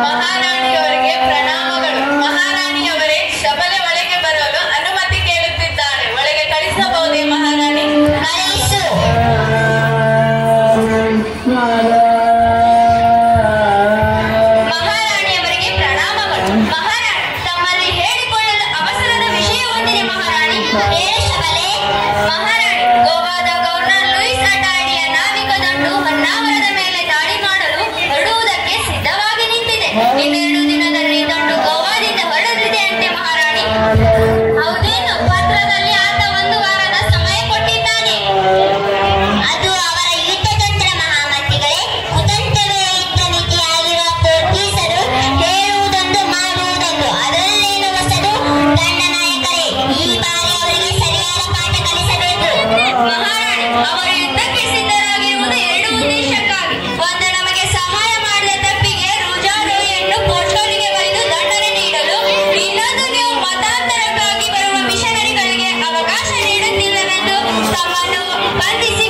ಮಹಾರಾಣಿಯವರಿಗೆ ಪ್ರಣಾಮಗಳು. ಮಹಾರಾಣಿಯವರೇ, ಶಬಲೆ ಒಳಗೆ ಬರಲು ಅನುಮತಿ ಕೇಳುತ್ತಿದ್ದಾರೆ. ಒಳಗೆ ಕಳಿಸಬಹುದೇ ಮಹಾರಾಣಿ? ಕಳಿಸು. ಮಹಾರಾಣಿಯವರಿಗೆ ಪ್ರಣಾಮಗಳು. ಮಹಾರಾಣಿ, ತಮ್ಮಲ್ಲಿ ಹೇಳಿಕೊಳ್ಳಲು ಅವಸರದ ವಿಷಯ ಹೊಂದಿದೆ ಮಹಾರಾಣಿ. ಹೇಳು ಶಬಲೆ. ಮಹಾರಾಣಿ, ಗೋವಾದ ಗವರ್ನರ್ ಲೂಯಿಸ್ ಅಟಾರಿಯ ನಾವಿಕ ದಂಡು ಹೊನ್ನಾವರದ ಮೇಲೆ ದಾಳಿ ಮಾಡಲು ಹೊರಡುವುದಕ್ಕೆ ಸಿದ್ಧವಾಗಿ ನಿಂತಿದೆ. ಇನ್ನೆರಡು ದಿನದಲ್ಲಿ ದಂಡು ಗೋವಾದಿಂದ ಹೊರಡಲಿದೆ ಅಂತೆ ಮಹಾರಾಣಿ. ಹೌದೇನು? ಪತ್ರದಲ್ಲಿ ಆತ 1 ವಾರದ ಸಮಯ ಕೊಟ್ಟಿದ್ದಾನೆ. ಅದು ಅವರ ಯುದ್ಧತಂತ್ರ ಮಹಾಮಂತ್ರಿಗಳೇ. ಕುತಂತ್ರವೇ ಯುದ್ಧ ನೀತಿಯಾಗಿರುವ ಪೋರ್ಚುಗೀಸರು ಹೇಳುವುದೊಂದು ಮಾಡುವುದೊಂದು. ಅದರಲ್ಲೇನು ಹೊಸದು? ದಂಡನಾಯಕರೇ, ಈ ಬಾರಿ ಅವರಿಗೆ ಸರಿಯಾದ ಪಾಠ ಕಲಿಸಬೇಕು. ಮಹಾರಾಣಿ, ಅವರು ಯುದ್ಧಕ್ಕೆ ಸಿದ್ಧರಾಗಿರುವುದು 2 ಉದ್ದೇಶಕ್ಕಾಗಿ. ಒಂದು, ನಮಗೆ ಸಹಾಯ ಮಾಡಿದ ತಪ್ಪಿಗೆ ರುಜಾರೋಯಿಯನ್ನು ಪೋರ್ಚುಗಲ್ಗೆ ಬರೆದು ದಂಡನೆ ನೀಡಲು. ಇನ್ನೊಂದು, ನೀವು ಮತಾಂತರಕ್ಕಾಗಿ ಬರುವ ಮಿಷನರಿಗಳಿಗೆ ಅವಕಾಶ ನೀಡುತ್ತಿಲ್ಲವೆಂದು ತಮ್ಮನ್ನು ಬಂಧಿಸಿ